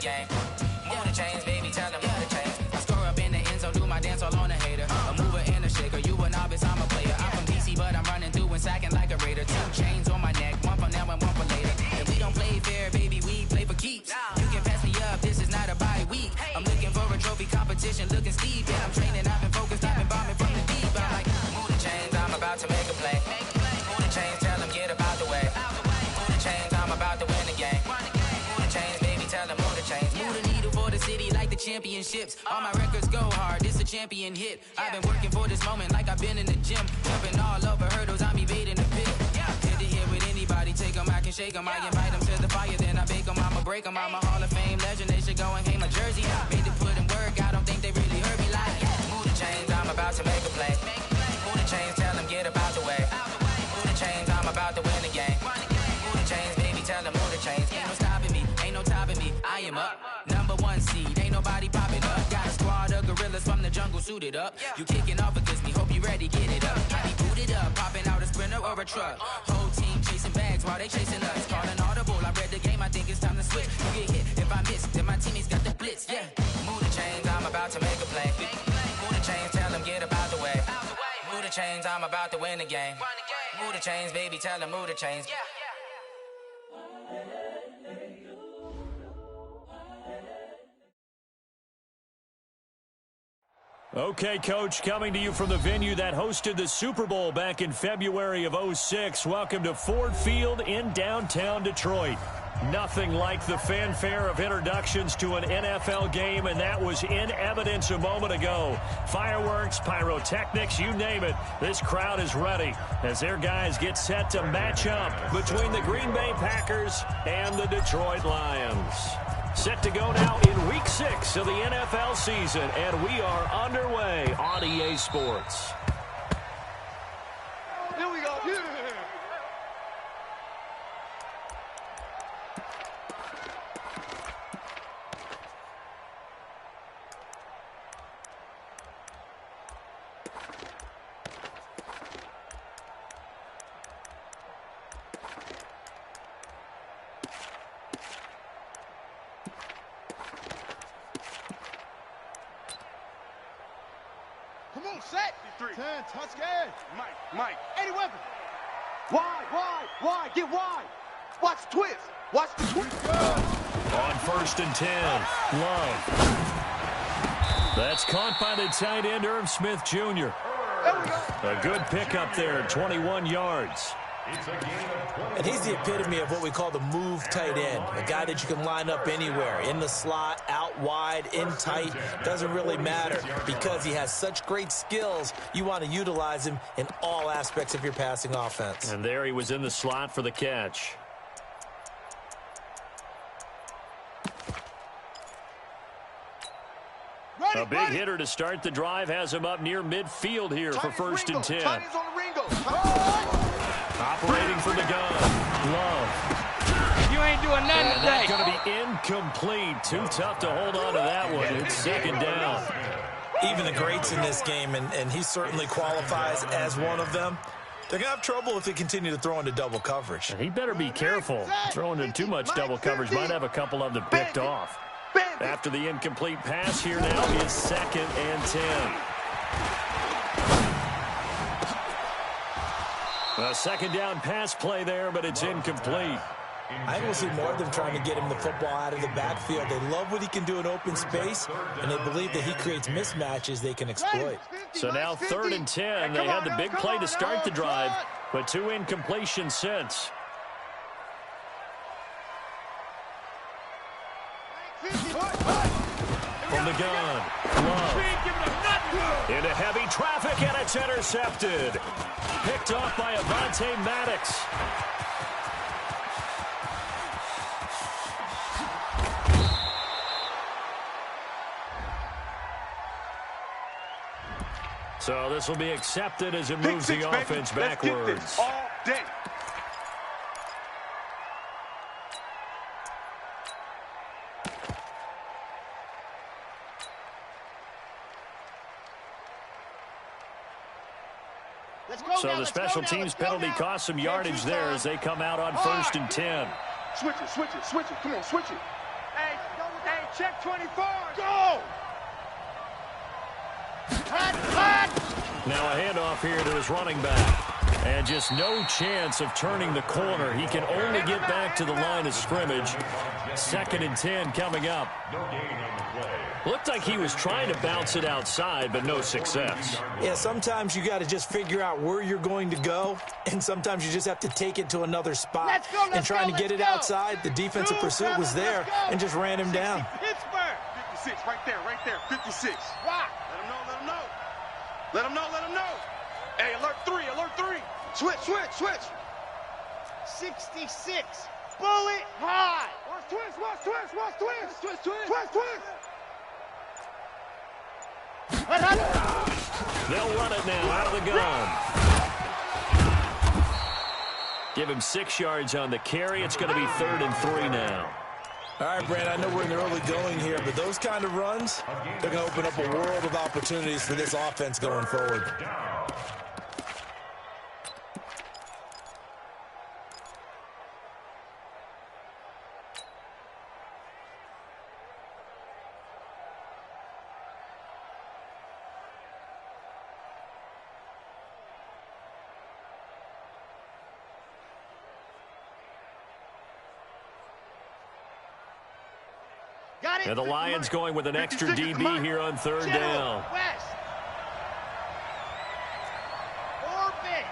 game. Move the chains, baby, tell them move the chains. I score up in the end zone, do my dance all on a hater. A mover and a shaker, you a novice, I'm a player. I'm from DC, but I'm running through and sacking like a raider. 2 chains on my neck, one for now and one for later. If we don't play fair, baby, we play for keeps. You can pass me up, this is not a bye week. I'm looking for a trophy competition, looking steep. Yeah, I'm training, I've been focused, I've been bombing from the deep. I'm like, move the chains, I'm about to make a play. Move the chains, tell them get about the way. Move the chains, I'm about to win the game. Move the chains, baby, tell them move the chains. Move the needle for the city like the championships. All my records go hard, this a champion hit. I've been working for this moment like I've been in the gym. Jumping all over hurdles, I'm evading the pit. Hit to hit with anybody, take them, I can shake them. I invite them to the fire, then I bake them, I'ma break them. I'm a Hall of Fame legend, they should go and hang my jersey. Made to put in work, I don't think they really heard me like, move the chains, I'm about to make a play. Move the chains, tell them get about the way. Move the chains, I'm about to win the game. Move the chains, baby, tell them move the chains. Ain't no stopping me, ain't no topping me, I am up. #1 seed, ain't nobody popping up. Got a squad of gorillas from the jungle suited up. You kicking off against me, hope you ready, get it up. I be booted up, popping out a sprinter or a truck. Whole team chasing bags while they chasing us. Calling audible, I read the game, I think it's time to switch. You get hit if I miss, then my teammates got the blitz, yeah. Move the chains, I'm about to make a play. Move the chains, tell them get about the way. Move the chains, I'm about to win the game. Move the chains, baby, tell them move the chains. Okay, Coach, coming to you from the venue that hosted the Super Bowl back in February of '06. Welcome to Ford Field in downtown Detroit. Nothing like the fanfare of introductions to an NFL game, and that was in evidence a moment ago. Fireworks, pyrotechnics, you name it. This crowd is ready as their guys get set to match up between the Green Bay Packers and the Detroit Lions. Set to go now in Week 6 of the NFL season, and we are underway on EA Sports. Here we go. Yeah. Come on, set. 3. 10, touchdown. Mike. 80 weapon. Wide. Get wide. Watch the twist. Watch the twist. On 1st and 10, Love. That's caught by the tight end, Irv Smith Jr. There we go. A good pickup there, 21 yards. And he's the epitome of what we call the move tight end, a guy that you can line up anywhere, in the slot, out wide, in tight, doesn't really matter because he has such great skills. You want to utilize him in all aspects of your passing offense. And there he was in the slot for the catch. A big hitter to start the drive has him up near midfield here for 1st and 10. Operating from the gun. Love. You ain't doing nothing and today. That's going to be incomplete. Too tough to hold on to that one. It's 2nd down. Even the greats in this game, and he certainly qualifies as one of them, they're going to have trouble if they continue to throw into double coverage. And he better be careful. Throwing into too much double coverage might have a couple of them picked off. After the incomplete pass, here now is 2nd and 10. A 2nd down pass play there, but it's incomplete. I think we'll see more of them trying to get him the football out of the backfield. They love what he can do in open space, and they believe that he creates mismatches they can exploit. So now 3rd and 10. They had the big play to start the drive, but 2 incompletions since. From the gun, Love. Into heavy traffic, and it's intercepted. Picked off by Avonte Maddox. So this will be accepted as it moves the offense backwards. All day. So the special teams penalty cost some yardage there as they come out on 1st and 10. Switch it. Come on, switch it. Hey, Check 24. Go! Now a handoff here to his running back. And just no chance of turning the corner. He can only get back to the line of scrimmage. 2nd and 10 coming up. Looked like he was trying to bounce it outside, but no success. Yeah, sometimes you got to just figure out where you're going to go, and sometimes you just have to take it to another spot. And trying to get it outside, the defensive pursuit was there and just ran him down. Pittsburgh. 56, right there, 56. Rock. Let him know. Let him know. Hey, alert 3. Switch. 66. Bullet high. Watch twist. They'll run it now out of the gun. Give him 6 yards on the carry. It's going to be 3rd and 3 now. All right, Brand, I know we're in the early going here, but those kind of runs, they're going to open up a world of opportunities for this offense going forward. And the Lions going with an extra DB here on 3rd down. West. Orbit.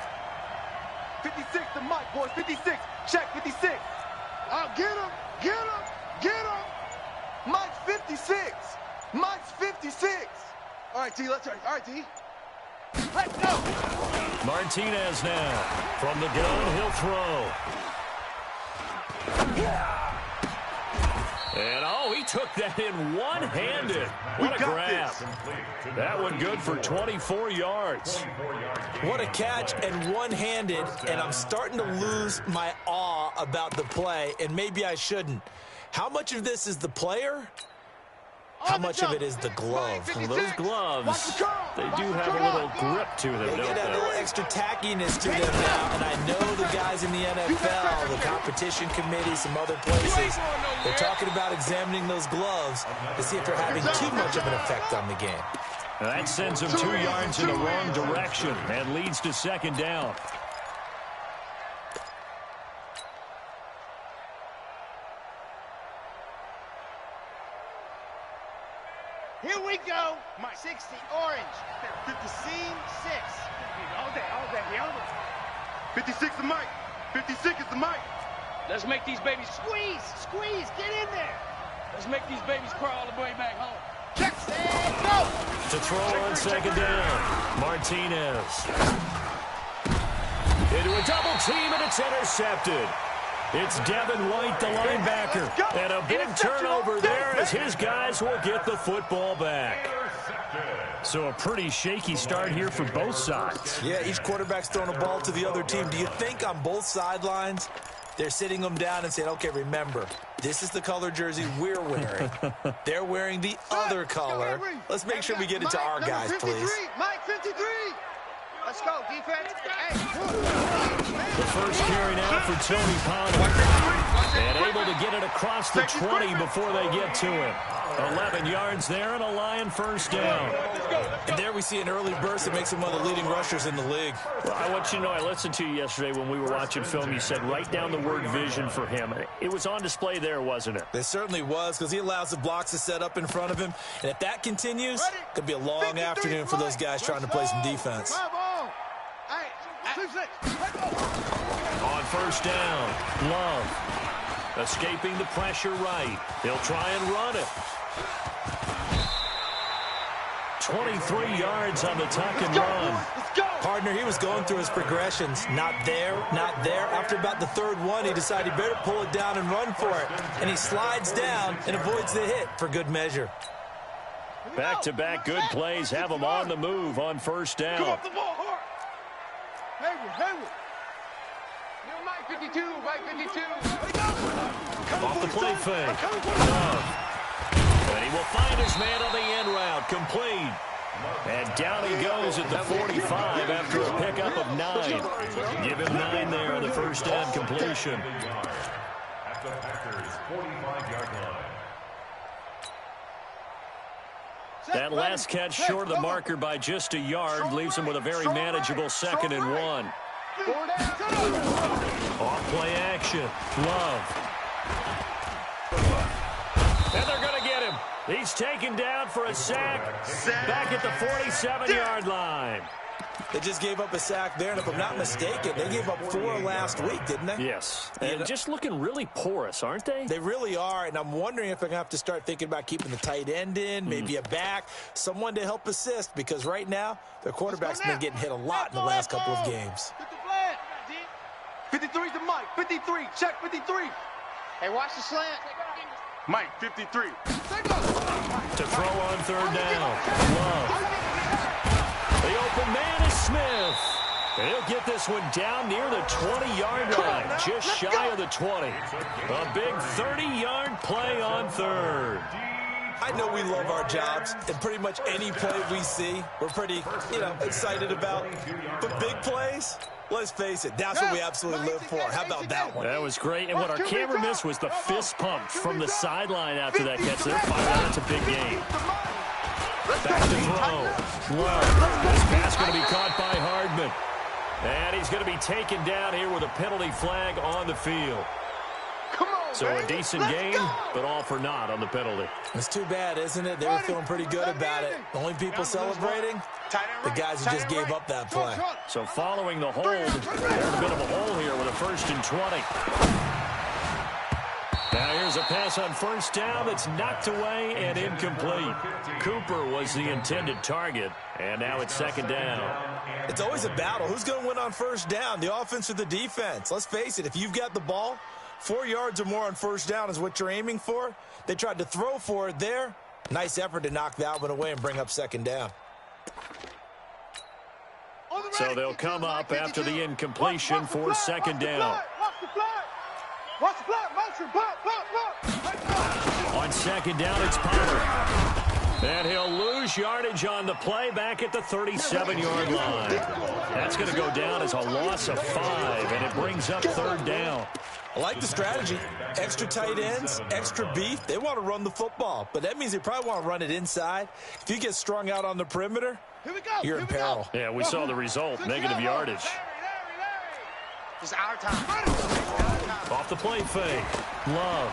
56 to Mike, boys. 56. Check 56. Get him. Mike's 56. Mike's 56. All right, T. Let's go. Martinez now. From the gun, he'll throw. And, he took that in one-handed. What a grab. That one good for 24 yards. What a catch and one-handed, and I'm starting to lose my awe about the play, and maybe I shouldn't. How much of this is the player? How much of it is the glove? Well, those gloves, they do have a little grip to them, They get don't a they? little extra tackiness to them now, and I know the guys in the NFL, the competition committee, some other places, they're talking about examining those gloves to see if they're having too much of an effect on the game. That sends him 2 yards in the wrong direction and leads to 2nd down. Here we go. 60 orange. 50 seam 6. All day. 56 is Mike. 56 is the Mike. Let's make these babies Squeeze. Get in there. Let's make these babies crawl all the way back home. Check. And go. To throw on 2nd down, Martinez. Into a double team, and it's intercepted. It's Devin White, the linebacker. And a big turnover there as his guys will get the football back. So a pretty shaky start here for both sides. Yeah, each quarterback's throwing a ball to the other team. Do you think on both sidelines they're sitting them down and saying, okay, remember, this is the color jersey we're wearing. They're wearing the other color. Let's make sure we get it to our guys, please. Mike 53. Let's go, defense. The first carry now for Tony Pollard. And able to get it across the 20 before they get to him. 11 yards there and a Lion 1st down. And there we see an early burst that makes him one of the leading rushers in the league. Well, I want you to know, I listened to you yesterday when we were watching film. You said write down the word vision for him. It was on display there, wasn't it? It certainly was, because he allows the blocks to set up in front of him. And if that continues, it could be a long afternoon for those guys trying to play some defense. On 1st down, Love. Escaping the pressure right. He'll try and run it. 23 yards on the tuck and run. Partner, he was going through his progressions. Not there, not there. After about the 3rd one, he decided he better pull it down and run for it. And he slides down and avoids the hit for good measure. Back-to-back good plays have him on the move on 1st down. Hayward. You're Mike 52, Mike 52. Off the play fake. And he will find his man on the end route. Complete. And down he goes at the 45 after a pickup of 9. Give him 9 there on the 1st down completion. At the Packers' 45-yard line. That last catch short of the marker by just a yard leaves him with a very manageable 2nd and 1. Off play action. Love. And they're going to get him. He's taken down for a sack back at the 47-yard line. They just gave up a sack there, and if I'm not mistaken, they gave up 4 last week, didn't they? Yes, and just looking really porous, aren't they? They really are, and I'm wondering if they're going to have to start thinking about keeping the tight end in, maybe a back, someone to help assist, because right now, their quarterback's been getting hit a lot in the last couple of games. 53's the Mike. 53. Check 53. Hey, watch the slant. Mike, 53. To throw on 3rd down. Love. The open man is Smith. And he'll get this one down near the 20-yard line, just shy of the 20. A big 30-yard play on 3rd. I know we love our jobs, and pretty much any play we see, we're pretty, excited about. But big plays, let's face it, that's what we absolutely live for. How about that one? That was great, and what our camera missed was the fist pump from the sideline after that catch. They're fired out. It's a big game. Back to throw. Love. This pass going to be caught by Hardman. And he's going to be taken down here with a penalty flag on the field. So a decent game, but all for naught on the penalty. It's too bad, isn't it? They were feeling pretty good about it. The only people celebrating, the guys who just gave up that play. So following the hold, they're in a bit of a hole here with a 1st and 20. Now here's a pass on 1st down that's knocked away and incomplete. Cooper was the intended target, and now it's 2nd down. It's always a battle. Who's going to win on 1st down, the offense or the defense? Let's face it, if you've got the ball, 4 yards or more on 1st down is what you're aiming for. They tried to throw for it there. Nice effort to knock that one away and bring up 2nd down. So they'll come up after the incompletion for 2nd down. Watch the flat motion. On 2nd down, it's Pollard. And he'll lose yardage on the play back at the 37-yard line. That's going to go down as a loss of 5, and it brings up 3rd down. I like the strategy. Extra tight ends, extra beef. They want to run the football, but that means they probably want to run it inside. If you get strung out on the perimeter, you're in peril. Yeah, we saw the result, negative yardage. It's our time. Off the play fake. Love.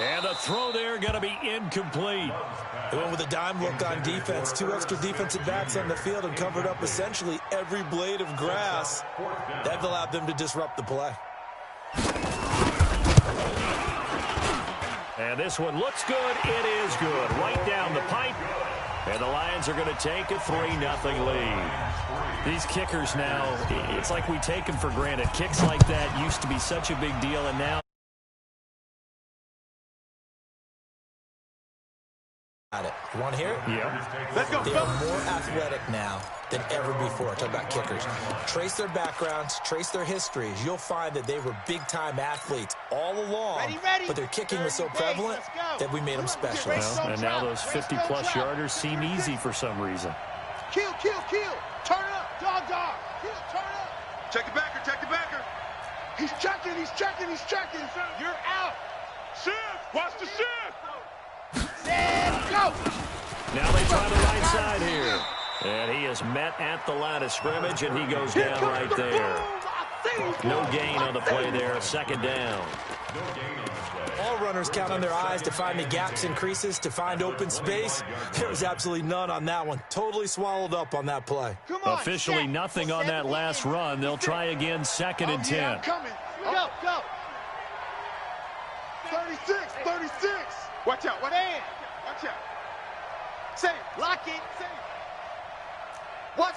And the throw there going to be incomplete. They went with a dime look on defense. 2 extra defensive backs on the field and covered up essentially every blade of grass. That allowed them to disrupt the play. And this one looks good. It is good. Right down the pipe. And the Lions are going to take a 3-0 lead. These kickers now, it's like we take them for granted. Kicks like that used to be such a big deal, and now Got it. You want to hear it? yeah. Let's go. They are more athletic now than ever before. Talk about kickers. Trace their backgrounds, trace their histories. You'll find that they were big-time athletes all along, but their kicking was so prevalent that we made them special. Well, and now those 50-plus yarders seem easy for some reason. Kill. Turn up. Dog. Kill, turn up. Check the backer. He's checking. You're out. Shift. Watch the shift. Go. Now they try the right side here. And he is met at the line of scrimmage, and he goes down right there. No gain on the play there. 2nd down. All runners count on their eyes to find the gaps and creases, to find open space. There was absolutely none on that one. Totally swallowed up on that play. Officially nothing on that last run. They'll try again, 2nd and 10. I'm coming. Go. 36. Watch out. Watch out. Say, lock it. Watch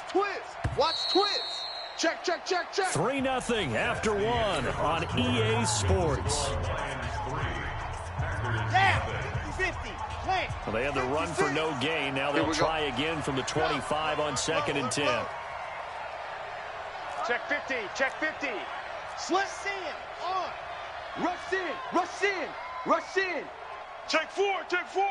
twist. Check. 3-0 after 1 on EA Sports. Yeah, 50. Well, they had the run for no gain. Now they'll try again from the 25 on 2nd and 10. Check 50. Slip in. On. Rush in. Check 4. Check 7.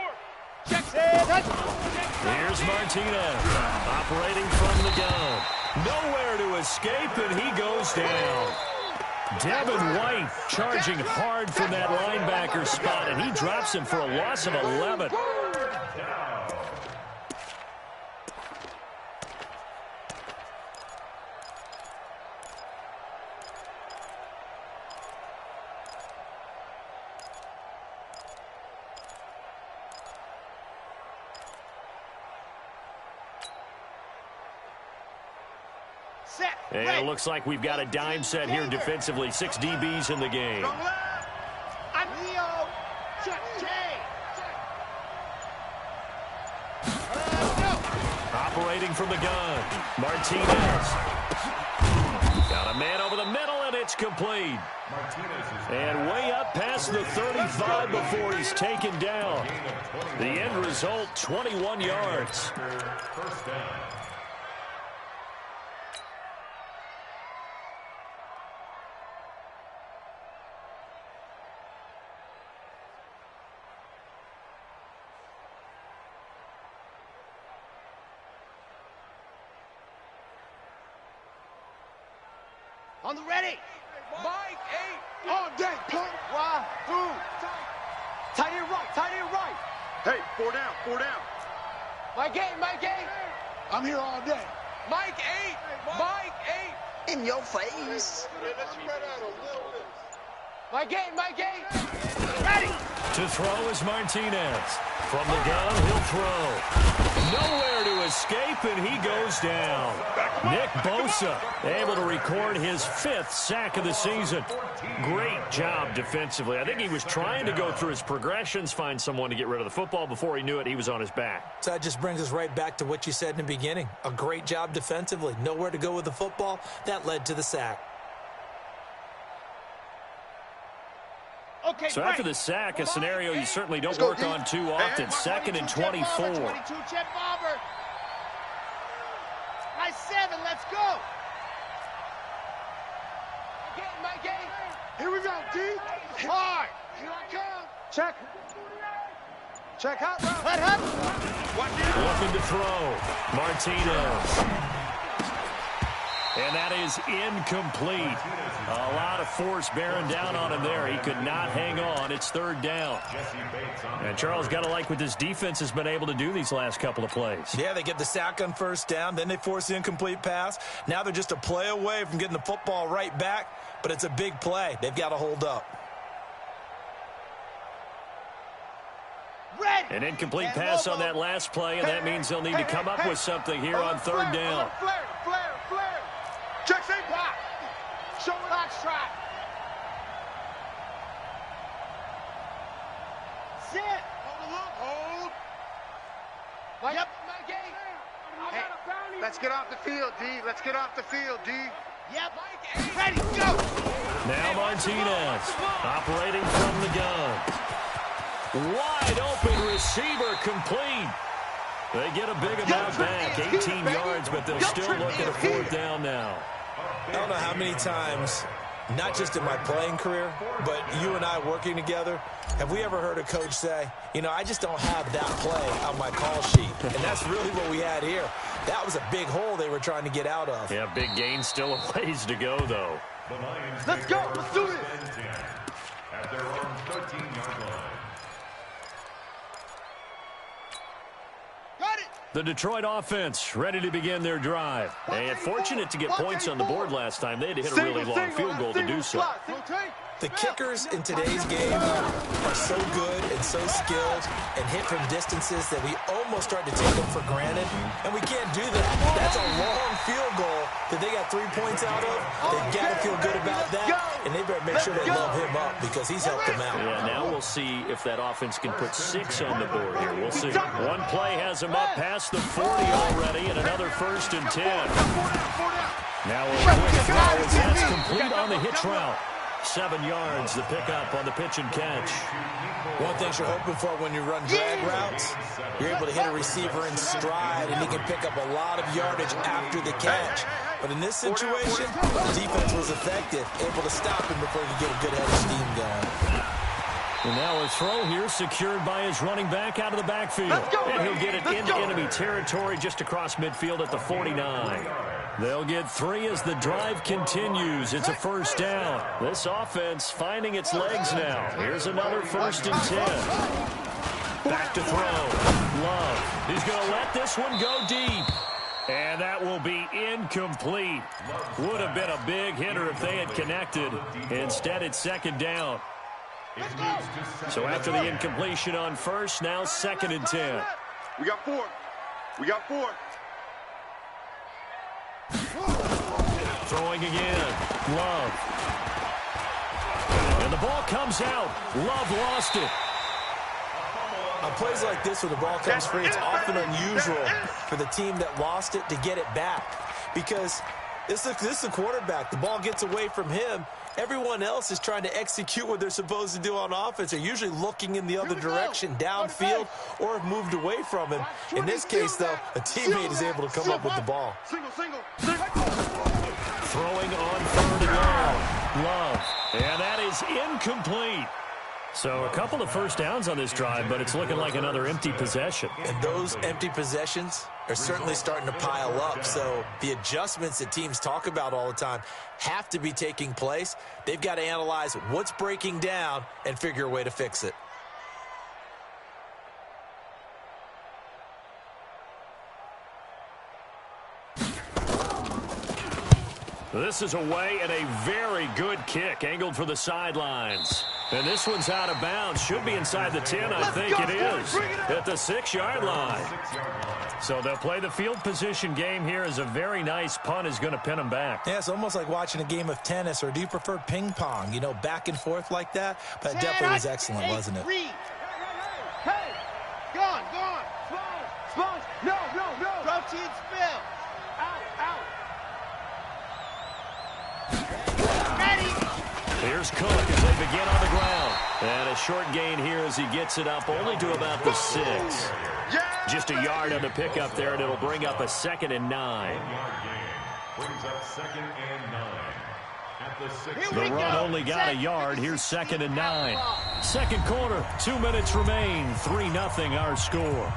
Here's Martinez operating from the gun. Nowhere to escape, and he goes down. Devin White charging hard from that linebacker spot, and he drops him for a loss of 11. And it looks like we've got a dime set here defensively. 6 DBs in the game. Operating from the gun, Martinez. Got a man over the middle, and it's complete. And way up past the 35 before he's taken down. The end result, 21 yards. First down. On the ready. Mike, 8. All day, punk. Why? Who? Tight end right. Tight end right. Hey, 4 down, 4 down. Mike 8. Mike 8. I'm here all day. Mike 8. Mike 8. In your face. Let's spread out a little bit. Mike 8. Mike 8. Ready. To throw is Martinez. From the gun, he'll throw. Nowhere to escape, and he goes down. Nick Bosa able to record his 5th sack of the season. Great job defensively. I think he was trying to go through his progressions, find someone to get rid of the football. Before he knew it, he was on his back. So that just brings us right back to what you said in the beginning. A great job defensively. Nowhere to go with the football. That led to the sack. Okay, So after the sack, a scenario you certainly don't work on too often. 2nd and 24. 22, Chet Barber. High 7, let's go. Mike 8. Here we go, D. Hard. Here I come. Check. Check out. Let up. Looking to throw. Martinez. And that is incomplete. A lot of force bearing down on him there. He could not hang on. It's 3rd down. And Charles, got to like what this defense has been able to do these last couple of plays. Yeah, they get the sack on 1st down. Then they force the incomplete pass. Now they're just a play away from getting the football right back. But it's a big play. They've got to hold up. An incomplete pass on that last play, and that means they'll need to come up with something here on 3rd down. Flare. Check, say block. Show it. Box trot. Sit. Hold. Mike, yep. Mike 8. Hey, let's get off the field, D. Let's get off the field, D. Yep. Mike 8. Ready, go. Now Martinez operating from the gun. Wide open receiver complete. They get a big amount back, 18 yards, but they'll still look at a 4th down now. I don't know how many times, not just in my playing career, but you and I working together, have we ever heard a coach say, you know, I just don't have that play on my call sheet. And that's really what we had here. That was a big hole they were trying to get out of. Yeah, big gain, still a ways to go, though. Let's go. Let's do it. At their own 13-yard line. The Detroit offense ready to begin their drive. And fortunate to get points on the board last time. They had to hit a really long field goal to do so. The kickers in today's game are so good and so skilled and hit from distances that we almost start to take them for granted. And we can't do that. That's a long field goal that they got 3 points out of. They've got to feel good about that. And they better make sure they love him up because he's helped them out. Yeah, now we'll see if that offense can put 6 on the board here. We'll see. One play has them up past the 40 already, and another 1st and 10. Now a quick throw as that's complete on the hitch route. 7 yards, the pickup on the pitch and catch. One thing you're hoping for when you run drag routes, you're able to hit a receiver in stride, and he can pick up a lot of yardage after the catch. But in this situation, the defense was effective, able to stop him before he could get a good head of steam going. And now a throw here secured by his running back out of the backfield. And he'll get it into enemy territory just across midfield at the 49. They'll get 3 as the drive continues. It's a first down. This offense finding its legs now. Here's another 1st and 10. Back to throw. Love. He's going to let this one go deep. And that will be incomplete. Would have been a big hitter if they had connected. Instead, it's 2nd down. So after the incompletion on 1st, now 2nd and 10. We got 4. We got 4. Throwing again. Love. And the ball comes out. Love lost it. On plays like this where the ball comes free, it's often unusual for the team that lost it to get it back. Because this is the quarterback. The ball gets away from him. Everyone else is trying to execute what they're supposed to do on offense. They're usually looking in the other direction, downfield, or have moved away from him. In this case, though, a teammate is able to come up with the ball. Throwing on 3rd and long. Love. And that is incomplete. So a couple of first downs on this drive, but it's looking like another empty possession. And those empty possessions are certainly starting to pile up. So the adjustments that teams talk about all the time have to be taking place. They've got to analyze what's breaking down and figure a way to fix it. This is away and a very good kick angled for the sidelines. And this one's out of bounds. Should be inside the 10, I think it is. At the 6-yard line. So they'll play the field position game here as a very nice punt is going to pin them back. Yeah, it's almost like watching a game of tennis, or do you prefer ping pong? You know, back and forth like that? But it definitely was excellent, wasn't it? Hey! Gone! Sponge! No! Protein spill! Out! Here's Cook as they begin on the ground. And a short gain here as he gets it up only to about the 6. Just a yard on the pickup there, and it'll bring up a 2nd and 9. The run only got a yard. Here's 2nd and 9. Second quarter, 2 minutes remain. 3-0 our score.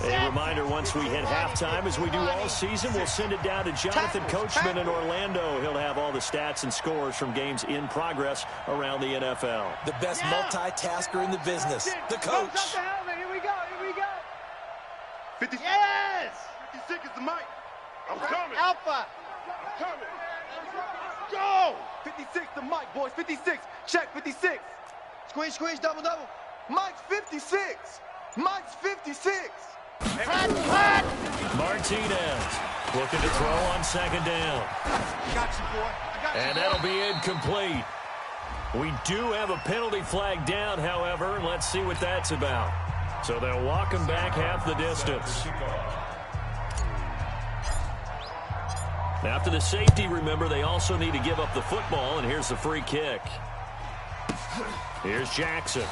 A reminder, once we hit halftime, as we do all season, we'll send it down to Jonathan Coachman in Orlando. He'll have all the stats and scores from games in progress around the NFL. The best multitasker in the business, the coach. Here we go. 56. Yes! 56 is the mic. I'm coming. Alpha! I'm coming. Go! 56, the mic, boys. 56. Check, 56. Squeeze, double. Mike's 56. Mike's 56. Martinez looking to throw on 2nd down. Got you, boy. And that'll be incomplete. We do have a penalty flag down, however, and let's see what that's about. So they'll walk him back half the distance. After the safety, remember, they also need to give up the football, and here's the free kick. Here's Jackson.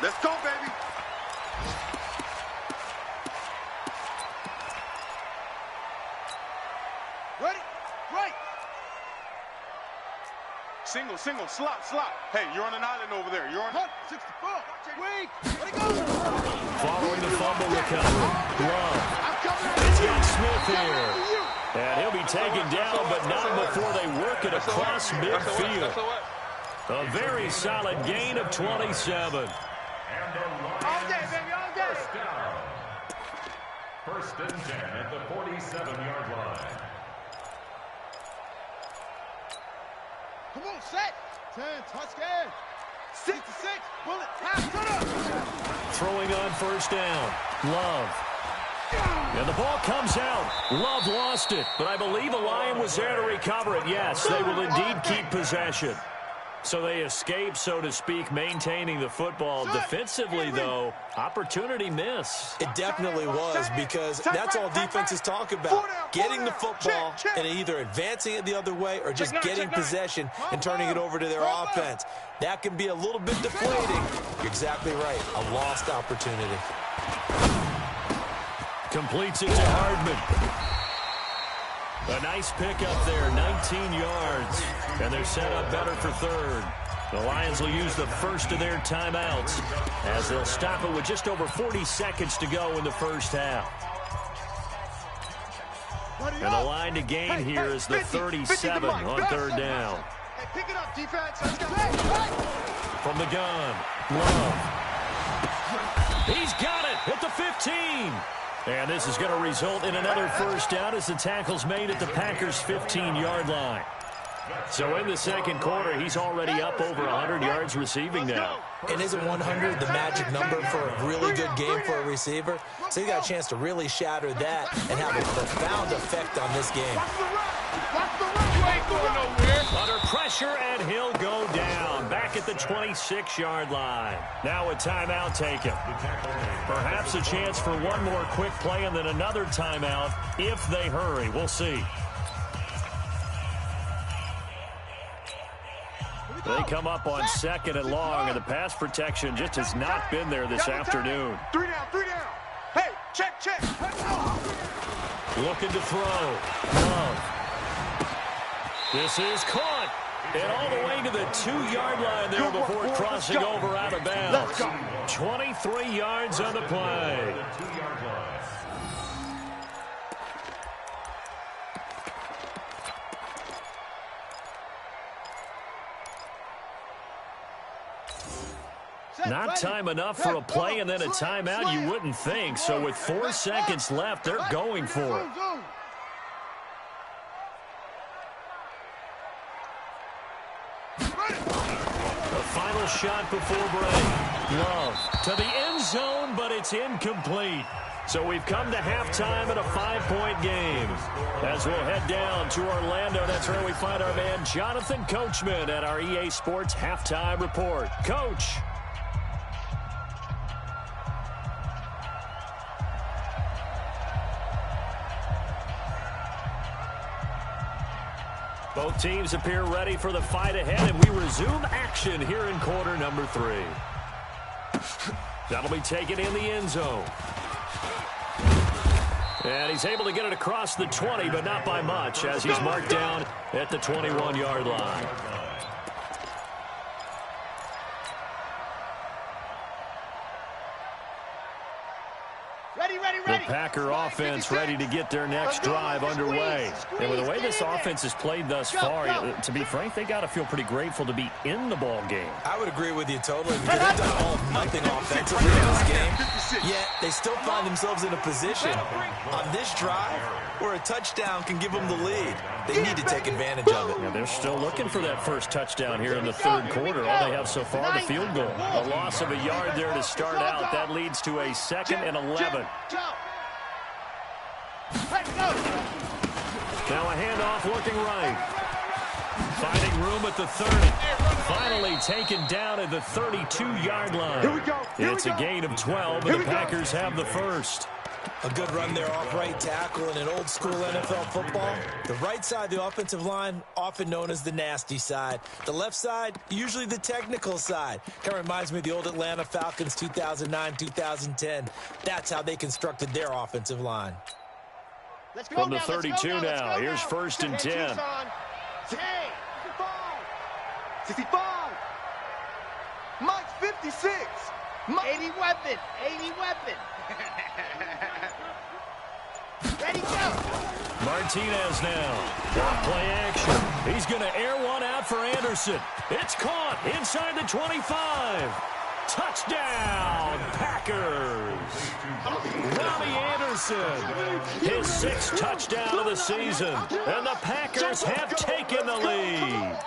Let's go, baby. Ready? Right. Single, slot. Hey, you're on an island over there. You're on 64. Wait. Let it go. Following the fumble recovery. Love. It's got Smith here. And he'll be taken down, but not before they work it across midfield. A very solid gain of 27. All day, baby, all day. First and 10 at the 47-yard line. Come on, set. 10, touchdown. 66, bullet, pass, Throwing on 1st down. Love. And the ball comes out. Love lost it, but I believe a Lion was there to recover it. Yes, they will indeed keep possession. So they escape, so to speak, maintaining the football. Defensively, though, opportunity miss. It definitely was, because that's all defenses talk about. Getting the football and either advancing it the other way or just getting possession and turning it over to their offense. That can be a little bit deflating. You're exactly right. A lost opportunity. Completes it to Hardman. A nice pickup there, 19 yards. And they're set up better for 3rd. The Lions will use the first of their timeouts as they'll stop it with just over 40 seconds to go in the first half. And the line to gain here is the 37 on third down. Hey, pick it up, defense. From the gun, Love. He's got it at the 15. And this is going to result in another first down as the tackle's made at the Packers' 15-yard line. So in the second quarter, he's already up over 100 yards receiving now. And isn't 100 the magic number for a really good game for a receiver? So he got a chance to really shatter that and have a profound effect on this game. Under pressure, and he'll go down. Back at the 26-yard line. Now a timeout taken. Perhaps a chance for one more quick play and then another timeout if they hurry. We'll see. They come up on second and long, and the pass protection just has not been there this afternoon. 3 down, 3 down. Hey, check. Looking to throw. Love. This is caught. And all the way to the 2-yard line there before crossing over out of bounds. 23 yards on the play. Not time enough for a play and then a timeout, you wouldn't think. So with 4 seconds left, they're going for it. The final shot before break. Love to the end zone, but it's incomplete. So we've come to halftime in a 5-point game. As we'll head down to Orlando, that's where we find our man Jonathan Coachman at our EA Sports Halftime Report. Coach. Both teams appear ready for the fight ahead, and we resume action here in quarter number 3. That'll be taken in the end zone. And he's able to get it across the 20, but not by much, as he's marked down at the 21-yard line. The Packer offense ready to get their next drive underway. And with the way this offense has played thus far, to be frank, they got to feel pretty grateful to be in the ball game. I would agree with you totally, because they've done all of nothing offensively in this game, yet they still find themselves in a position on this drive where a touchdown can give them the lead. They need to take advantage of it. Yeah, they're still looking for that first touchdown here in the third quarter. All they have so far, the field goal. A loss of a yard there to start out. That leads to a 2nd and 11. Now a handoff looking right. Finding room at the 30. Finally taken down at the 32-yard line. It's a gain of 12, and the Packers have the first. A good run there off right tackle in an old-school NFL football. The right side, the offensive line, often known as the nasty side. The left side, usually the technical side. Kind of reminds me of the old Atlanta Falcons 2009-2010. That's how they constructed their offensive line. From the 32 now, here's 1st and 10. 65. Mike's 56. 80 weapon. Ready, go. Martinez now. Play action. He's going to air one out for Anderson. It's caught inside the 25. Touchdown, Packers. Robbie Anderson, his 6th touchdown of the season. And the Packers have taken the lead.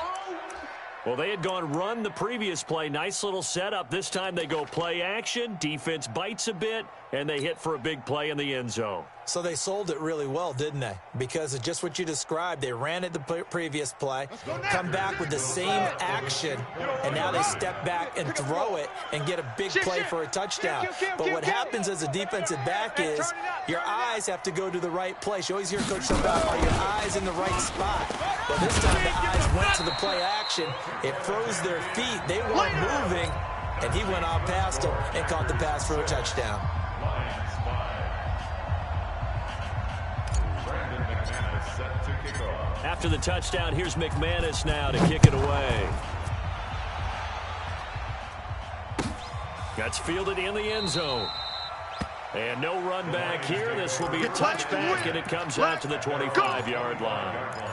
Well, they had gone run the previous play. Nice little setup. This time they go play action. Defense bites a bit, and they hit for a big play in the end zone. So they sold it really well, didn't they? Because of just what you described. They ran it the previous play, come back with the same action, and now they step back and throw it and get a big play for a touchdown. But what happens as a defensive back is your eyes have to go to the right place. You always hear Coach talk about, are your eyes in the right spot? Well, this time the eyes went to the play action. It froze their feet. They weren't moving, and he went on past them and caught the pass for a touchdown. After the touchdown, here's McManus now to kick it away. That's fielded in the end zone. And no run back here. This will be a touchback, and it comes out to the 25-yard line.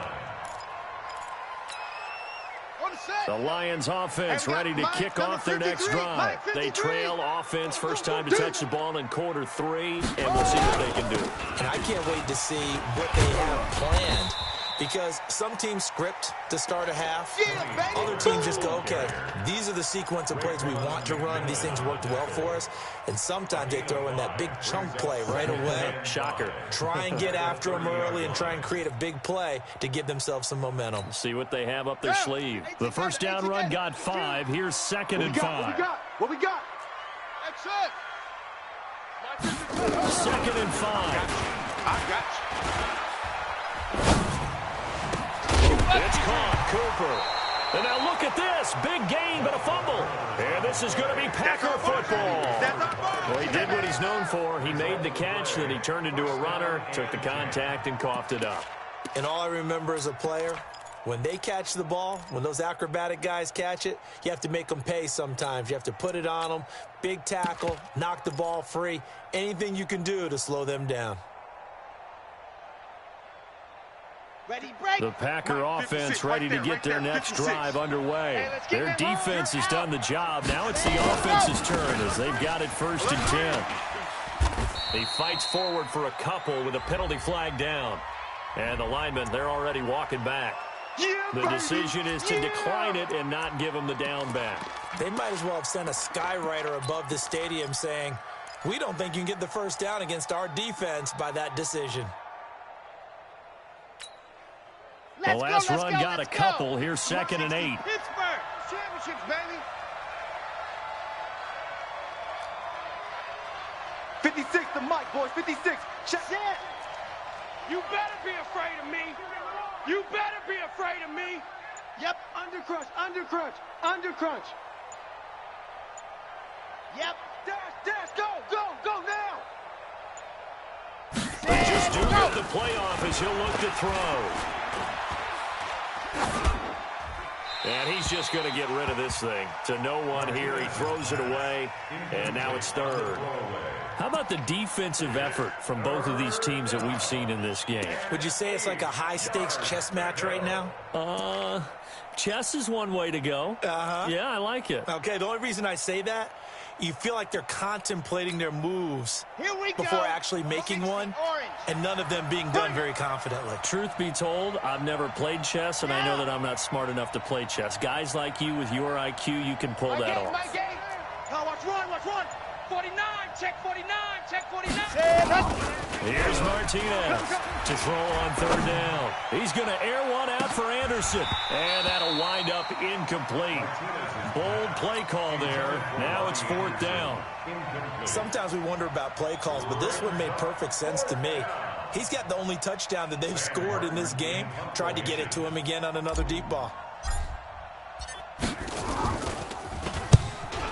The Lions offense ready to kick off their next drive. They trail offense, first time to touch the ball in quarter 3, and we'll see what they can do. And I can't wait to see what they have planned, because some teams script to start a half. Other teams just go, okay, these are the sequence of plays we want to run. These things worked well for us. And sometimes they throw in that big chunk play right away. Shocker. Try and get after them early and try and create a big play to give themselves some momentum. See what they have up their sleeve. The first down run got 5. Here's 2nd and 5. What we got? That's it. 2nd and 5. I got you. It's caught, Cooper. And now look at this. Big gain, but a fumble. And this is going to be Packer football. Well, he did what he's known for. He made the catch, then he turned into a runner, took the contact, and coughed it up. And all I remember as a player, when they catch the ball, when those acrobatic guys catch it, you have to make them pay sometimes. You have to put it on them, big tackle, knock the ball free, anything you can do to slow them down. The Packer offense ready to get their next drive underway. Their defense has done the job. Now it's the offense's turn as they've got it 1st and 10. He fights forward for a couple with a penalty flag down. And the linemen, they're already walking back. The decision is to decline it and not give him the down back. They might as well have sent a skywriter above the stadium saying, we don't think you can get the first down against our defense by that decision. The last run got a couple. Here's 2nd and 8. Pittsburgh championships, baby. 56 to Mike, boys. 56. Check it. You better be afraid of me. You better be afraid of me. Yep, undercrunch, undercrunch, undercrunch. Yep. Dash, go now. They just do get the playoff as he'll look to throw. And he's just going to get rid of this thing. To no one here. He throws it away, and now it's 3rd. How about the defensive effort from both of these teams that we've seen in this game? Would you say it's like a high-stakes chess match right now? Chess is one way to go. Yeah, I like it. Okay, the only reason I say that, you feel like they're contemplating their moves before actually making one, and none of them being done very confidently. Truth be told, I've never played chess, and I know that I'm not smart enough to play chess. Guys like you with your IQ, you can pull that off. Watch one. 49, check 49, check 49. Here's Martinez to throw on 3rd down. He's going to air one out for Anderson, and that'll wind up incomplete. Bold play call there. Now it's 4th down. Sometimes we wonder about play calls, but this one made perfect sense to me. He's got the only touchdown that they've scored in this game. Tried to get it to him again on another deep ball.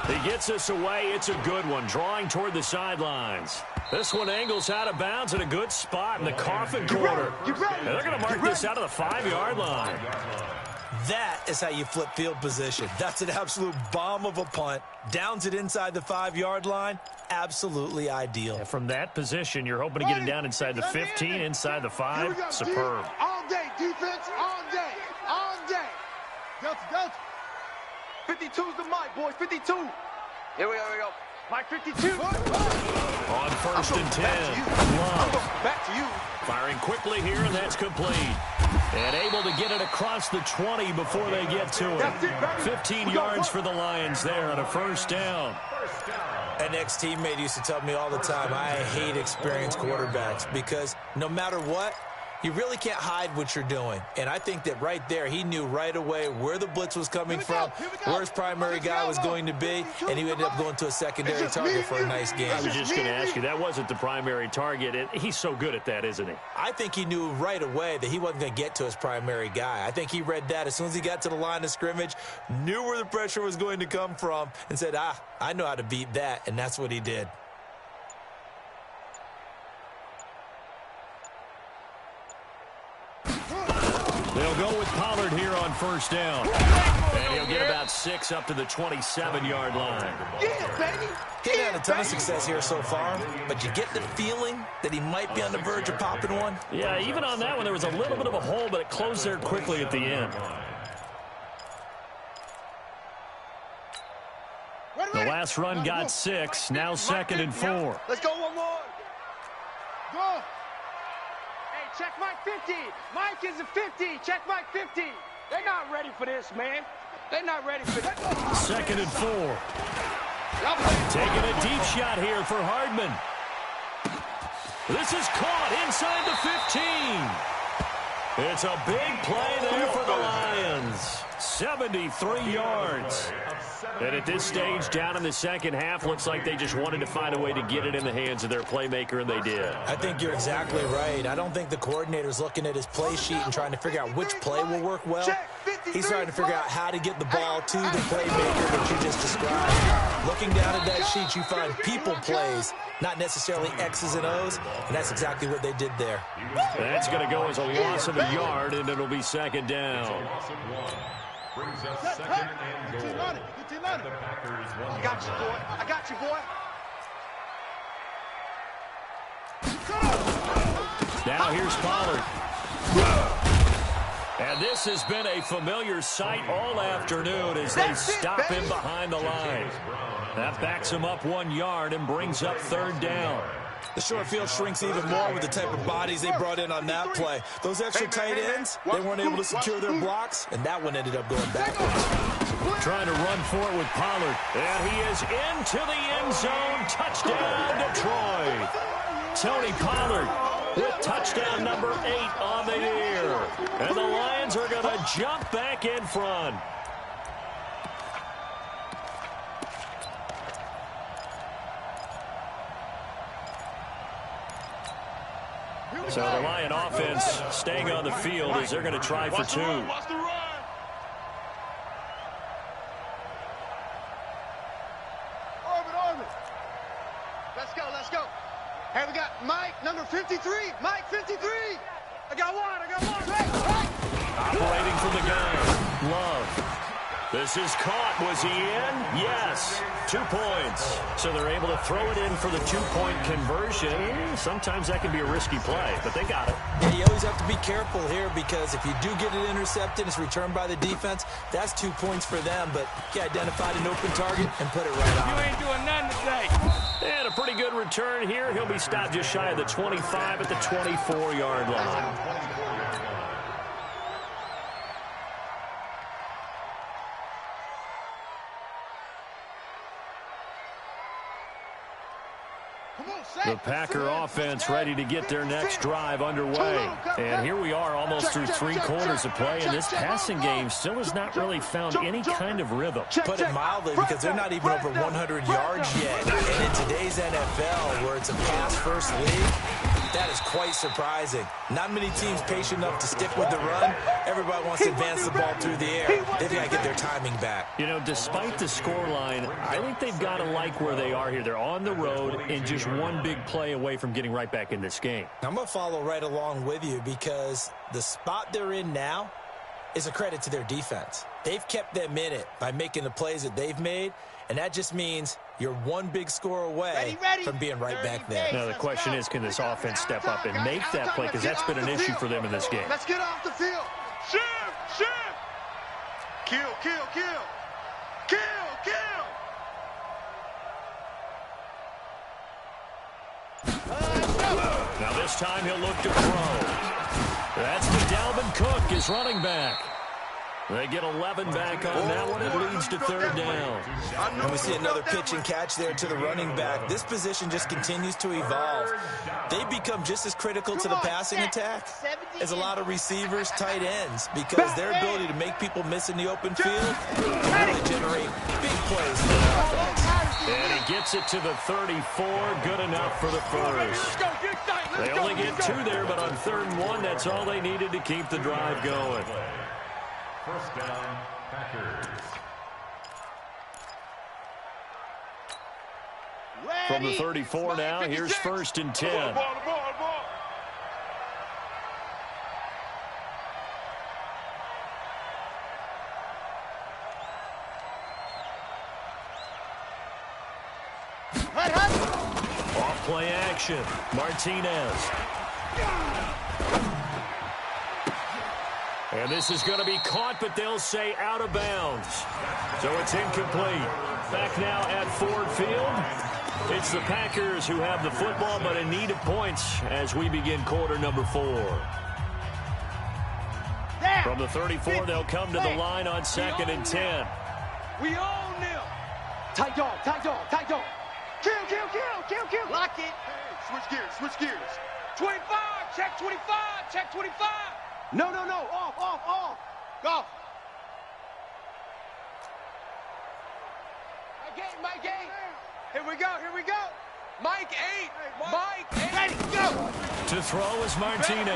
He gets us away. It's a good one. Drawing toward the sidelines. This one angles out of bounds in a good spot in the coffin corner. And they're going to mark this out of the 5-yard line. That is how you flip field position. That's an absolute bomb of a punt. Downs it inside the 5-yard line. Absolutely ideal. And from that position, you're hoping to get it down inside the 15, inside the 5. Superb. All day, defense, all day, all day. Delta. 52's the Mike, boys. 52. Here we go. Mike 52. On 1st and 10. Back to you. Firing quickly here, and that's complete. And able to get it across the 20 before they get to it. 15 yards for the Lions there on a 1st down. An ex-teammate used to tell me all the time, I hate experienced quarterbacks because no matter what, you really can't hide what you're doing. And I think that right there, he knew right away where the blitz was coming from, where his primary guy was going to be, and he ended up going to a secondary target for a nice game. I was just going to ask you, that wasn't the primary target, and he's so good at that, isn't he? I think he knew right away that he wasn't going to get to his primary guy. I think he read that as soon as he got to the line of scrimmage, knew where the pressure was going to come from, and said, I know how to beat that, and that's what he did. They'll go with Pollard here on first down. And he'll get about 6 up to the 27-yard line. Yeah, baby. He's had a ton of success here so far, but you get the feeling that he might be on the verge of popping one. Yeah, even on that one, there was a little bit of a hole, but it closed there quickly at the end. The last run got 6, now 2nd and 4. Let's go one more. Go. Hey, check Mike 50. Mike is a 50. Check Mike 50. They're not ready for this, man. They're not ready for this. 2nd and 4. Taking a deep shot here for Hardman. This is caught inside the 15. It's a big play there for the Lions. 73 yards. And at this stage, down in the second half, looks like they just wanted to find a way to get it in the hands of their playmaker, and they did. I think you're exactly right. I don't think the coordinator's looking at his play sheet and trying to figure out which play will work well. He's trying to figure out how to get the ball to the playmaker that you just described. Looking down at that sheet, you find people plays, not necessarily X's and O's, and that's exactly what they did there. That's going to go as a loss of a yard, and it'll be 2nd down. Brings us 2nd and goal. And the Packers I got you, boy. I got you, boy. Now here's Pollard. And this has been a familiar sight all afternoon as they stop him behind the line. That backs him up 1 yard and brings up 3rd down. The short field shrinks even more with the type of bodies they brought in on that play. Those extra tight ends, they weren't able to secure their blocks, and that one ended up going backwards. Trying to run for it with Pollard. And he is into the end zone. Touchdown, Detroit. Tony Pollard with touchdown number 8 on the year. And the Lions are going to jump back in front. So the Lion offense staying on the field as they're going to try for 2. Watch the run. Orbit. Let's go, let's go. Hey, we got Mike, number 53. Mike, 53. I got one. Right. Operating from the gun. Love. This is caught. Was he in? Yes. 2 points. So they're able to throw it in for the 2-point conversion. Sometimes that can be a risky play, but they got it. Yeah, you always have to be careful here because if you do get it intercepted, it's returned by the defense, that's 2 points for them. But he identified an open target and put it right on. You ain't doing nothing today. And a pretty good return here. He'll be stopped just shy of the 25 at the 24-yard line. The Packer offense ready to get their next drive underway. And here we are almost through 3 quarters of play, and this passing game still has not really found any kind of rhythm. Put it mildly, because they're not even over 100 yards yet. And in today's NFL, where it's a pass-first league, that is quite surprising. Not many teams patient enough to stick with the run. Everybody wants to advance the ball through the air. They've got to get their timing back. You know, despite the scoreline, I think they've got to like where they are here. They're on the road and just one big play away from getting right back in this game. I'm going to follow right along with you because the spot they're in now is a credit to their defense. They've kept them in it by making the plays that they've made, and that just means you're one big score away from being right back there. Now, the question is, can this offense step up and make that play? Because that's been an issue for them in this game. Let's get off the field. Shift. Kill. Now this time he'll look to throw. That's the Dalvin Cook, his running back. They get 11 back on that one. It leads to 3rd down. And we see another pitch and catch there to the running back. This position just continues to evolve. They become just as critical to the passing attack as a lot of receivers, tight ends, because their ability to make people miss in the open field can really generate big plays for the offense. And he gets it to the 34. Good enough for the first. They only get 2 there, but on 3rd and 1, that's all they needed to keep the drive going. First down, Packers. From the 34 now, here's 1st and 10. Off play action. Martinez. And this is going to be caught, but they'll say out of bounds. So it's incomplete. Back now at Ford Field. It's the Packers who have the football, but in need of points as we begin quarter number 4. From the 34, they'll come to the line on 2nd and 10. We own them. Tight dog, tight dog, tight dog. Kill, kill, kill, kill, kill. Lock it. Hey, switch gears, switch gears. 25, check 25, check 25. No, no, no, off, off, off. Go. Mike 8. Here we go, here we go. Mike 8, Mike 8. Ready, go. To throw is Martinez.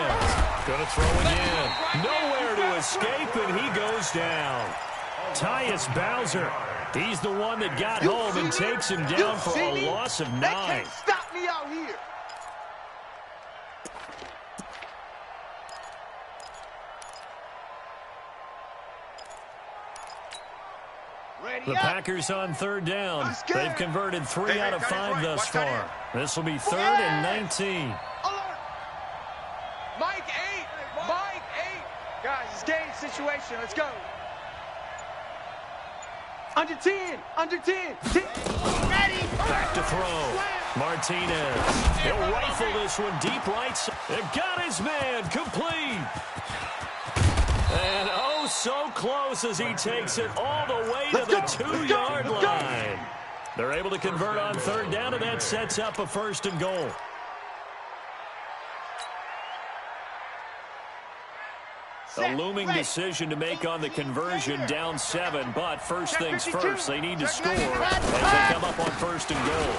Going to throw again. Nowhere to escape, and he goes down. Tyus Bowser. He's the one that got home and takes him down for a loss of 9. They can't stop me out here. The Packers on 3rd down. They've converted 3 out of 5 thus far. This will be 3rd and 19. Mike 8, Mike 8. Guys, it's game situation. Let's go. Under 10, under 10. 10. Ready. Back to throw. Martinez. He'll rifle this one deep right. They've got his man complete. And oh, so close as he takes it all the way to the 2-yard line. They're able to convert on 3rd down, and that sets up a 1st and goal. A looming decision to make on the conversion, down 7. But first things first, they need to score as they come up on 1st and goal.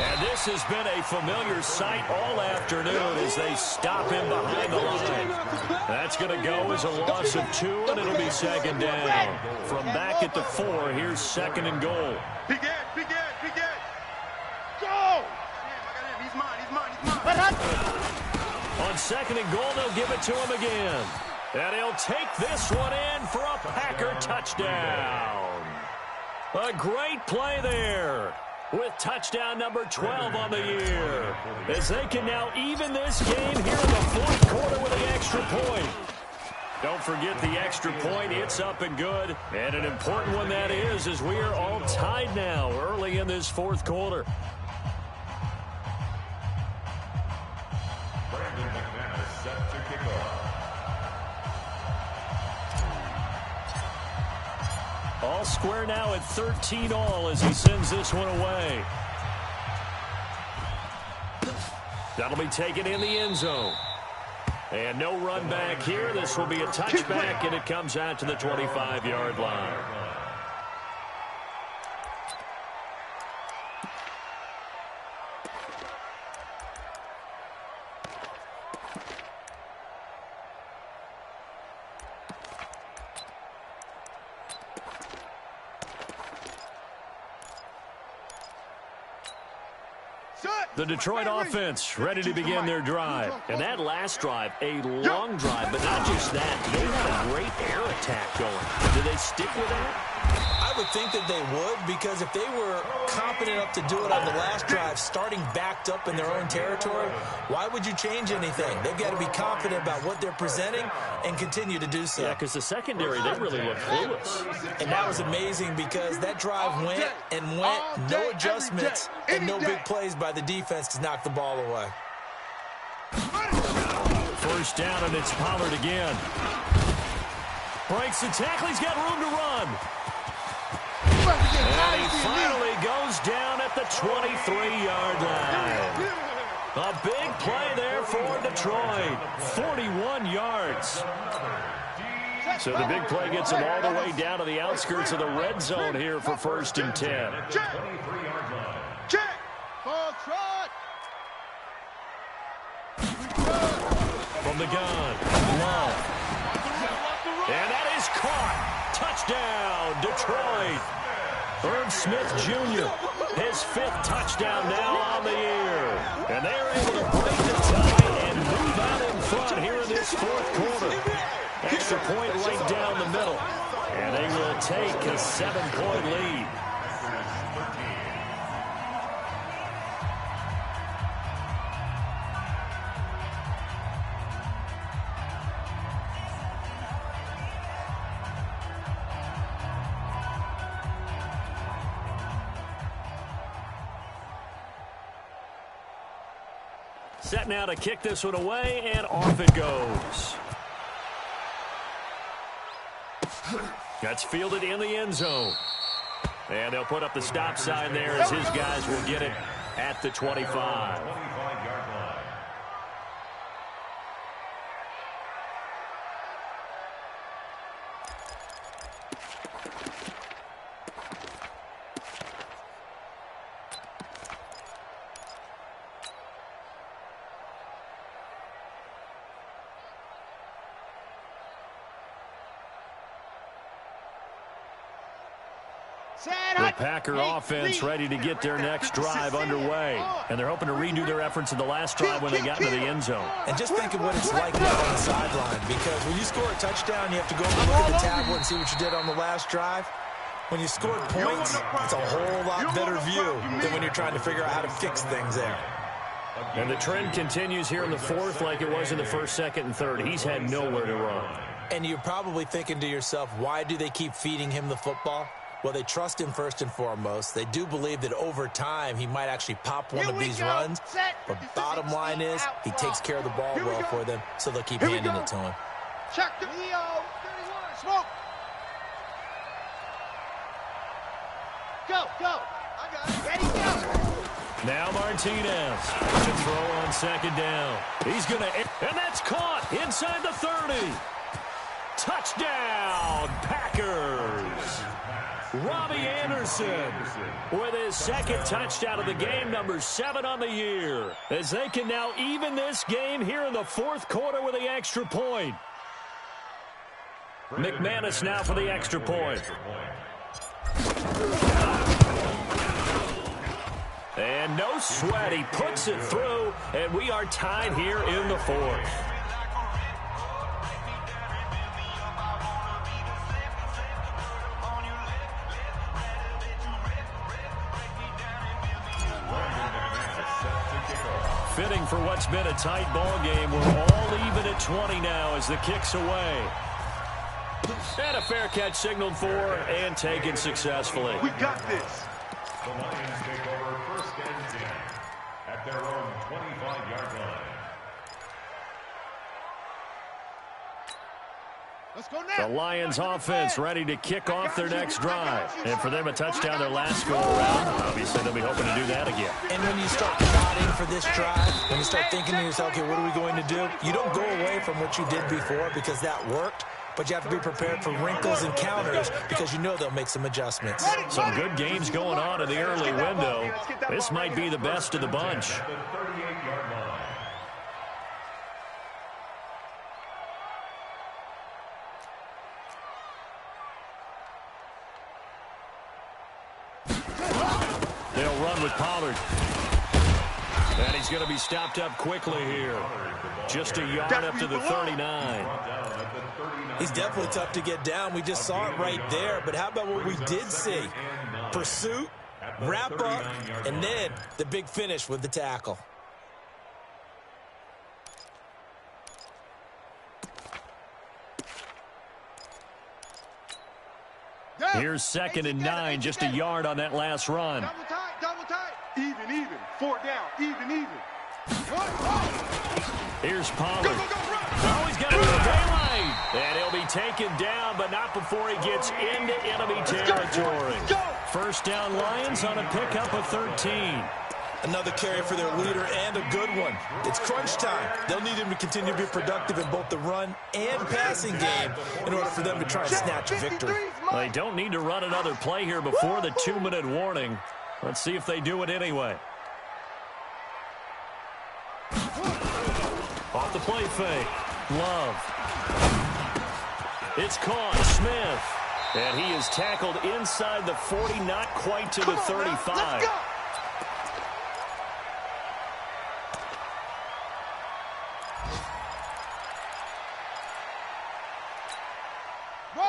And this has been a familiar sight all afternoon as they stop him behind the line. That's going to go as a loss of 2, and it'll be 2nd down. From back at the 4, here's 2nd and goal. Big Ed. Go! He's mine. On 2nd and goal, they'll give it to him again. And he'll take this one in for a Packer touchdown. A great play there, with touchdown number 12 on the year, as they can now even this game here in the 4th quarter with the extra point. Don't forget the extra point. It's up and good, and an important one that is, as we are all tied now early in this 4th quarter. Set to kick off. All square now at 13 all as he sends this one away. That'll be taken in the end zone. And no run back here. This will be a touchback, and it comes out to the 25-yard line. The Detroit offense ready to begin their drive. And that last drive, a long drive, but not just that. They had a great air attack going. Do they stick with that? I would think that they would, because if they were competent enough to do it on the last drive, starting backed up in their own territory, why would you change anything? They've got to be confident about what they're presenting and continue to do so. Yeah, because the secondary, they really look clueless. And that was amazing because that drive went and went, no adjustments, and no big plays by the defense to knock the ball away. 1st down, and it's Pollard again. Breaks the tackle. He's got room to run. And he finally goes down at the 23-yard line. A big play there for Detroit. 41 yards. So the big play gets him all the way down to the outskirts of the red zone here for 1st and 10. Check. Ball trot. From the gun, Love. And that is caught. Touchdown, Detroit. Herb Smith Jr., his 5th touchdown now on the year. And they're able to break the tie and move out in front here in this 4th quarter. Extra point right down the middle. And they will take a 7-point lead. Set now to kick this one away, and off it goes. That's fielded in the end zone. And they'll put up the stop sign there as his guys will get it at the 25. The Packer offense ready to get their next drive underway. And they're hoping to redo their efforts in the last drive when they got to the end zone. And just think of what it's like now on the sideline, because when you score a touchdown, you have to go and look at the tablet and see what you did on the last drive. When you scored points, it's a whole lot better view than when you're trying to figure out how to fix things there. And the trend continues here in the fourth like it was in the first, second, and third. He's had nowhere to run. And you're probably thinking to yourself, why do they keep feeding him the football? Well, they trust him first and foremost. They do believe that over time he might actually pop one of these runs. But bottom line is he takes care of the ball well for them, so they'll keep handing it to him. Check the Leo. 31. Smoke. Go, go. I got it. Ready, go. Now Martinez to throw on second down. He's going to, and that's caught inside the 30. Touchdown, Packers. Robbie Anderson with his second touchdown of the game, number 7 on the year, as they can now even this game here in the fourth quarter with the extra point. McManus now for the extra point. And no sweat, he puts it through, and we are tied here in the fourth. Fitting for what's been a tight ball game. We're all even at 20 now as the kick's away. And a fair catch signaled for and taken successfully. We got this. The Lions take over first and 10 at their own 25-yard line. Let's go now. The Lions offense ready to kick off their next drive. And for them, a touchdown their last go-around. Obviously, they'll be hoping to do that again. And when you start plotting for this drive, when you start thinking to yourself, okay, what are we going to do? You don't go away from what you did before because that worked. But you have to be prepared for wrinkles and counters because you know they'll make some adjustments. Some good games going on in the early window. This might be the best of the bunch. The 38-yard line. They'll run with Pollard. And he's going to be stopped up quickly here. Just a yard up to the 39. He's definitely tough to get down. We just saw it right there. But how about what we did see? Pursuit, wrap up, and then the big finish with the tackle. Here's 2nd and 9, just a yard on that last run. Double tight, double tight. Even. 4 down. Even. Here's Pollard. Oh, he's got it in the daylight. And he'll be taken down, but not before he gets into enemy territory. First down Lions on a pickup of 13. Another carry for their leader and a good one. It's crunch time. They'll need him to continue to be productive in both the run and passing game in order for them to try and snatch a victory. Well, they don't need to run another play here before the 2-minute warning. Let's see if they do it anyway. Off the play fake. Love. It's caught. Smith. And he is tackled inside the 40, not quite to the 35.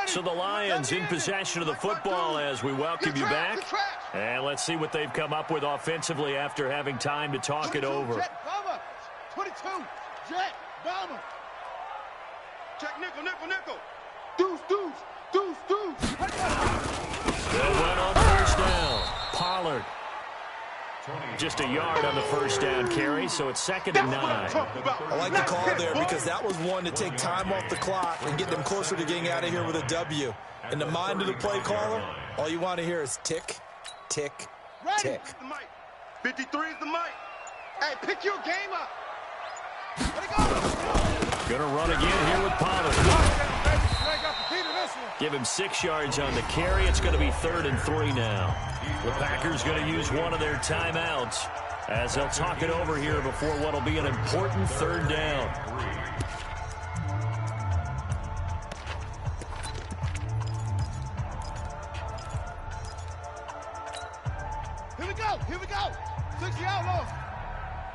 So the Lions in possession of the football as we welcome you back. And let's see what they've come up with offensively after having time to talk it over. 22, jet, bomber. Check nickel. Deuce. They'll run on first down. Pollard. Just a yard on the first down carry, so it's 2nd and 9. I like the call there because that was one to take time off the clock and get them closer to getting out of here with a W. In the mind of the play caller, all you want to hear is tick, tick, tick. 53 is the mic. Hey, pick your game up. Let it go. Gonna run again here with Pollard. Give him 6 yards on the carry. It's going to be 3rd and 3 now. The Packers going to use one of their timeouts as they'll talk it over here before what will be an important 3rd down. Here we go. Here we go. 60 outlaws.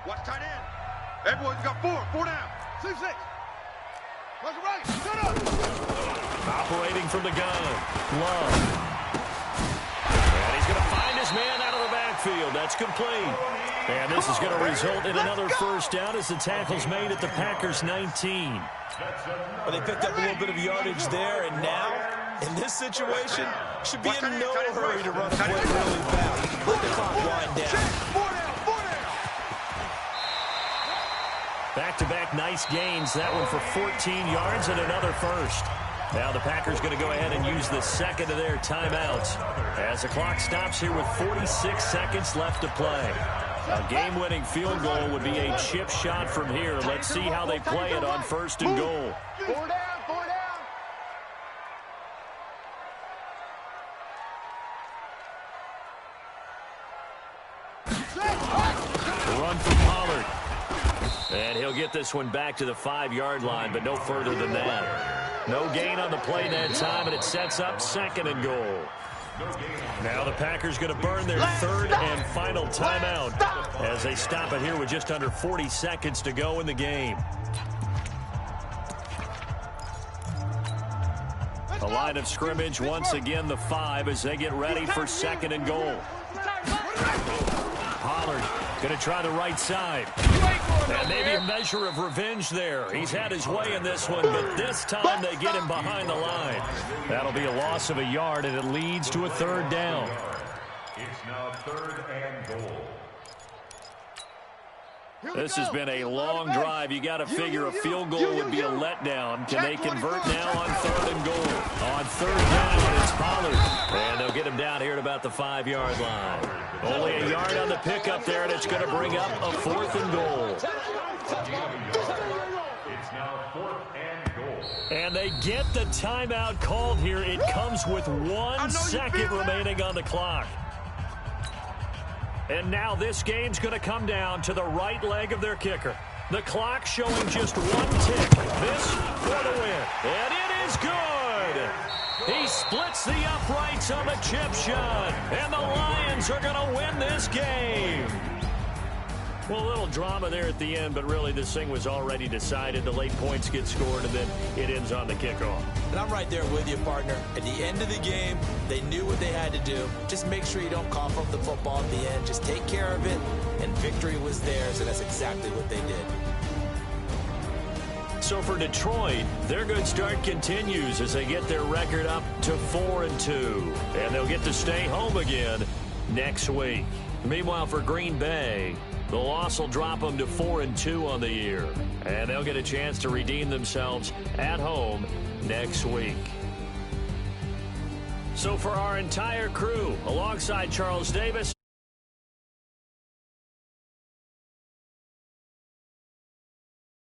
Watch tight end. Everyone's got 4 down. 6. Watch it right. Shut up. Operating from the gun. Love. And he's going to find his man out of the backfield. That's complete. And this is going to result in another first down as the tackle's made at the Packers' 19. But they picked up a little bit of yardage there, and now, in this situation, should be in no hurry to run a play really fast. Let the clock wind down. 4 down. Back-to-back nice gains. That one for 14 yards and another first. Now the Packers going to go ahead and use the second of their timeouts as the clock stops here with 46 seconds left to play. A game-winning field goal would be a chip shot from here. Let's see how they play it on 1st and goal. 4 down. 4 down. Run for Pollard. And he'll get this one back to the 5-yard line, but no further than that. No gain on the play that time, and it sets up 2nd and goal. Now the Packers going to burn their 3rd and final timeout as they stop it here with just under 40 seconds to go in the game. A line of scrimmage once again the 5 as they get ready for 2nd and goal. Pollard going to try the right side. And maybe a measure of revenge there. He's had his way in this one, but this time they get him behind the line. That'll be a loss of a yard, and it leads to a 3rd down. It's now 3rd and goal. This has been a long drive. You got to figure a field goal would be a letdown. Can they convert now on 3rd and goal? On 3rd down, it's Pollard. And they'll get him down here at about the 5-yard line. Only a yard on the pickup there, and it's going to bring up a 4th and goal. It's now 4th and goal. And they get the timeout called here. It comes with 1 second remaining on the clock. And now this game's going to come down to the right leg of their kicker. The clock showing just 1 tick. This for the win. And it is good. He splits the uprights on the chip shot. And the Lions are going to win this game. Well, a little drama there at the end, but really this thing was already decided. The late points get scored, and then it ends on the kickoff. And I'm right there with you, partner. At the end of the game, they knew what they had to do. Just make sure you don't cough up the football at the end. Just take care of it, and victory was theirs, and that's exactly what they did. So for Detroit, their good start continues as they get their record up to 4-2. And they'll get to stay home again next week. Meanwhile, for Green Bay, the loss will drop them to 4-2 on the year. And they'll get a chance to redeem themselves at home next week. So for our entire crew, alongside Charles Davis,